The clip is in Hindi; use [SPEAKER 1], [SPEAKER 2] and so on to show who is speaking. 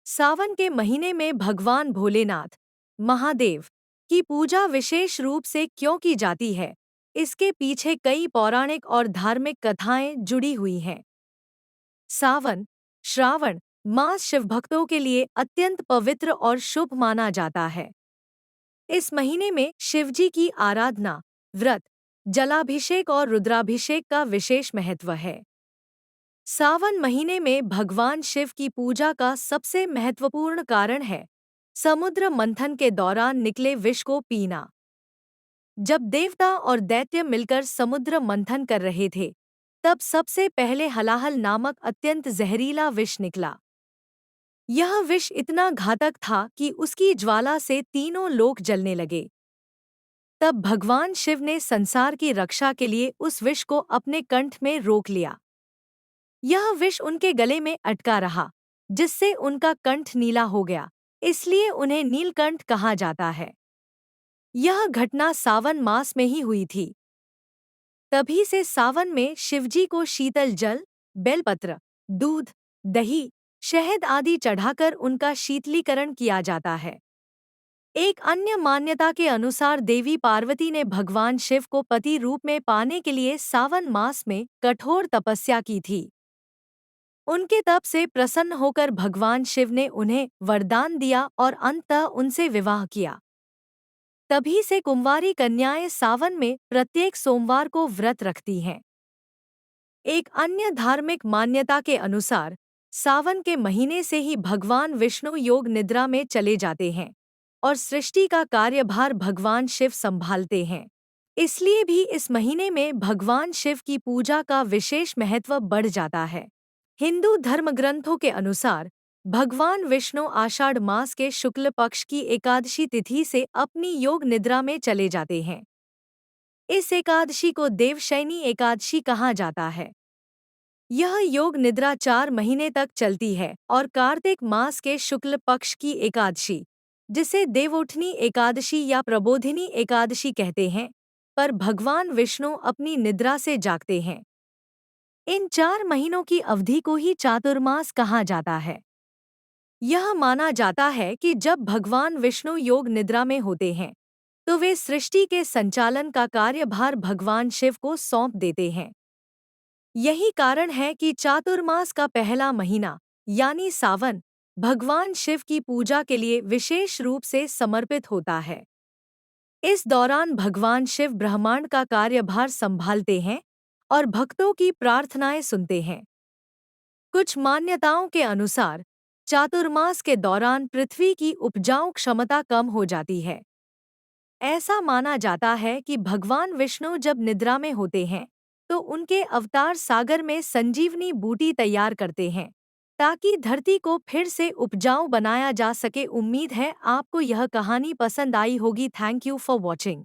[SPEAKER 1] सावन के महीने में भगवान भोलेनाथ, महादेव की पूजा विशेष रूप से क्यों की जाती है? इसके पीछे कई पौराणिक और धार्मिक कथाएं जुड़ी हुई हैं। सावन, श्रावण मास शिवभक्तों के लिए अत्यंत पवित्र और शुभ माना जाता है। इस महीने में शिवजी की आराधना, व्रत, जलाभिषेक और रुद्राभिषेक का विशेष महत्व है। सावन महीने में भगवान शिव की पूजा का सबसे महत्वपूर्ण कारण है समुद्र मंथन के दौरान निकले विष को पीना। जब देवता और दैत्य मिलकर समुद्र मंथन कर रहे थे, तब सबसे पहले हलाहल नामक अत्यंत जहरीला विष निकला। यह विष इतना घातक था कि उसकी ज्वाला से तीनों लोक जलने लगे। तब भगवान शिव ने संसार की रक्षा के लिए उस विष को अपने कंठ में रोक लिया। यह विष उनके गले में अटका रहा, जिससे उनका कंठ नीला हो गया, इसलिए उन्हें नीलकंठ कहा जाता है। यह घटना सावन मास में ही हुई थी। तभी से सावन में शिवजी को शीतल जल, बेलपत्र, दूध, दही, शहद आदि चढ़ाकर उनका शीतलीकरण किया जाता है। एक अन्य मान्यता के अनुसार देवी पार्वती ने भगवान शिव को पति रूप में पाने के लिए सावन मास में कठोर तपस्या की थी। उनके तप से प्रसन्न होकर भगवान शिव ने उन्हें वरदान दिया और अंततः उनसे विवाह किया। तभी से कुंवारी कन्याएं सावन में प्रत्येक सोमवार को व्रत रखती हैं। एक अन्य धार्मिक मान्यता के अनुसार सावन के महीने से ही भगवान विष्णु योग निद्रा में चले जाते हैं और सृष्टि का कार्यभार भगवान शिव संभालते हैं। इसलिए भी इस महीने में भगवान शिव की पूजा का विशेष महत्व बढ़ जाता है। हिंदू धर्मग्रंथों के अनुसार भगवान विष्णु आषाढ़ मास के शुक्ल पक्ष की एकादशी तिथि से अपनी योग निद्रा में चले जाते हैं। इस एकादशी को देवशयनी एकादशी कहा जाता है। यह योग निद्रा 4 महीने तक चलती है और कार्तिक मास के शुक्ल पक्ष की एकादशी, जिसे देवउठनी एकादशी या प्रबोधिनी एकादशी कहते हैं, पर भगवान विष्णु अपनी निद्रा से जागते हैं। इन 4 महीनों की अवधि को ही चातुर्मास कहा जाता है। यह माना जाता है कि जब भगवान विष्णु योग निद्रा में होते हैं, तो वे सृष्टि के संचालन का कार्यभार भगवान शिव को सौंप देते हैं। यही कारण है कि चातुर्मास का पहला महीना, यानी सावन, भगवान शिव की पूजा के लिए विशेष रूप से समर्पित होता है। इस दौरान भगवान शिव ब्रह्मांड का कार्यभार संभालते हैं और भक्तों की प्रार्थनाएं सुनते हैं। कुछ मान्यताओं के अनुसार चातुर्मास के दौरान पृथ्वी की उपजाऊ क्षमता कम हो जाती है। ऐसा माना जाता है कि भगवान विष्णु जब निद्रा में होते हैं, तो उनके अवतार सागर में संजीवनी बूटी तैयार करते हैं, ताकि धरती को फिर से उपजाऊ बनाया जा सके। उम्मीद है आपको यह कहानी पसंद आई होगी। Thank you for watching.